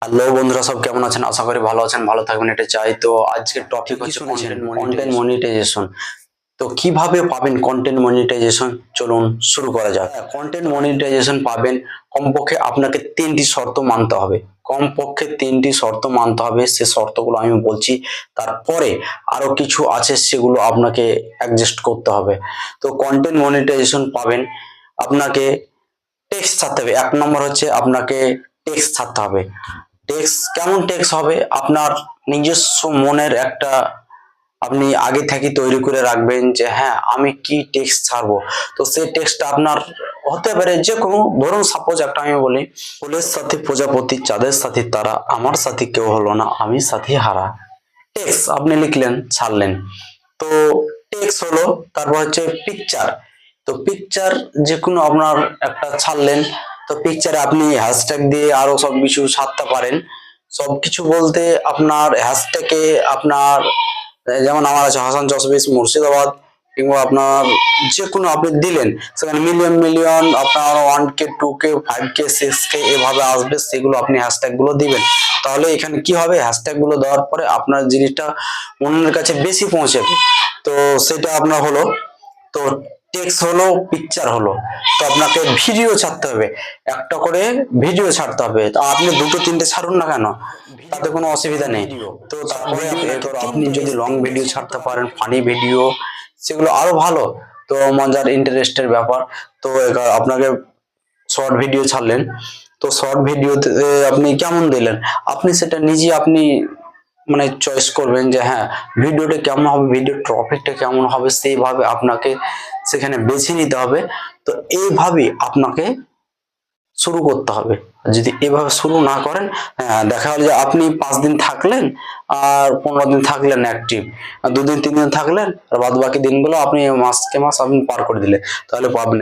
Hello বন্ধুরা, সব কেমন আছেন? আশা করি ভালো আছেন, ভালো থাকবেন এটা চাই। তো আজকের টপিক হচ্ছে কন্টেন্ট মনিটাইজেশন। তো কিভাবে পাবেন কন্টেন্ট মনিটাইজেশন, চলুন শুরু করা যাক। কন্টেন্ট মনিটাইজেশন পাবেন কমপক্ষে আপনাকে তিনটি শর্ত মানতে হবে। কমপক্ষে তিনটি শর্ত মানতে হবে, সে শর্তগুলো আমি বলছি, তারপরে আরো কিছু আছে সেগুলো আপনাকে অ্যাডজাস্ট করতে হবে। তো কন্টেন্ট মনিটাইজেশন পাবেন, আপনাকে টেক্সট ছাড়তে হবে। এক নম্বর হচ্ছে আপনাকে টেক্সট ছাড়তে হবে। টেক্সট কেমন টেক্সট হবে? আপনার নিজস্ব মনের একটা, আপনি আগে থেকে তৈরি করে রাখবেন যে হ্যাঁ আমি কি টেক্সট ছাড়বো। তো সেই টেক্সটটা আপনার হতে পারে যে কোনো, ধরুন সাপোজ একটা আমি বলি, ফুলের সাথে প্রজাপতি, চাঁদের সাথে তারা, আমার সাথে কেউ হলো না, আমি সাথে হারা। টেক্সট আপনি লিখলেন, ছাড়লেন। তো টেক্সট হলো। তারপর হচ্ছে পিকচার। তো পিকচার যে কোনো আপনার একটা ছাড়লেন। তো পিকচারে আপনি হ্যাশট্যাগ দিয়ে আরো সবকিছু ছাড়তে পারেন। সবকিছু বলতে আপনার হ্যাশট্যাগে আপনার, যেমন আমার আছে হাসান চশমিশ মুর্শিদাবাদ, কিংবা আপনার যে কোনো আপনি দিলেন, সেখানে মিলিয়ন মিলিয়ন আপনার 1K 2K 5K 6K এভাবে আসবে, সেগুলো আপনি হ্যাশট্যাগ গুলো দিবেন। তাহলে এখানে কি হবে, হ্যাশট্যাগ গুলো দেওয়ার পরে আপনার জিনিসটা অন্যের কাছে বেশি পৌঁছাবে। তো সেটা আপনার হলো। তো টেক্সট হলো, পিকচার হলো। তো আপনাকে ভিডিও ছাড়তে হবে, একটা করে ভিডিও ছাড়তে হবে। তো আপনি দুটো তিনটে ছাড়ুন না কেন, তাতে কোনো অসুবিধা নেই। তো তারপরে আপনি যদি লং ভিডিও ছাড়তে পারেন, ফানি ভিডিও, সেগুলো আরো ভালো। তো মজার ইন্টারেস্টের ব্যাপার। তো আপনাকে শর্ট ভিডিও ছাড়লেন। তো শর্ট ভিডিওতে আপনি কেমন দিলেন, আপনি সেটা নিজে আপনি মানে চয়েস করবেন যে হ্যাঁ ভিডিওটা কেমন হবে, ভিডিও টপিকটা কেমন হবে, সেইভাবে আপনাকে সেখানে বেছে নিতে হবে। তো এইভাবে আপনাকে শুরু করতে হবে। যদি এভাবে শুরু না করেন, দেখা গেল যে আপনি 5 দিন থাকলেন আর 15 দিন থাকলেন অ্যাক্টিভ, আর 2 দিন 3 দিন থাকলেন, আর বাদ বাকি দিনগুলো আপনি মাসকে মাস আপনি পার করে দিলেন, তাহলে পাবেন।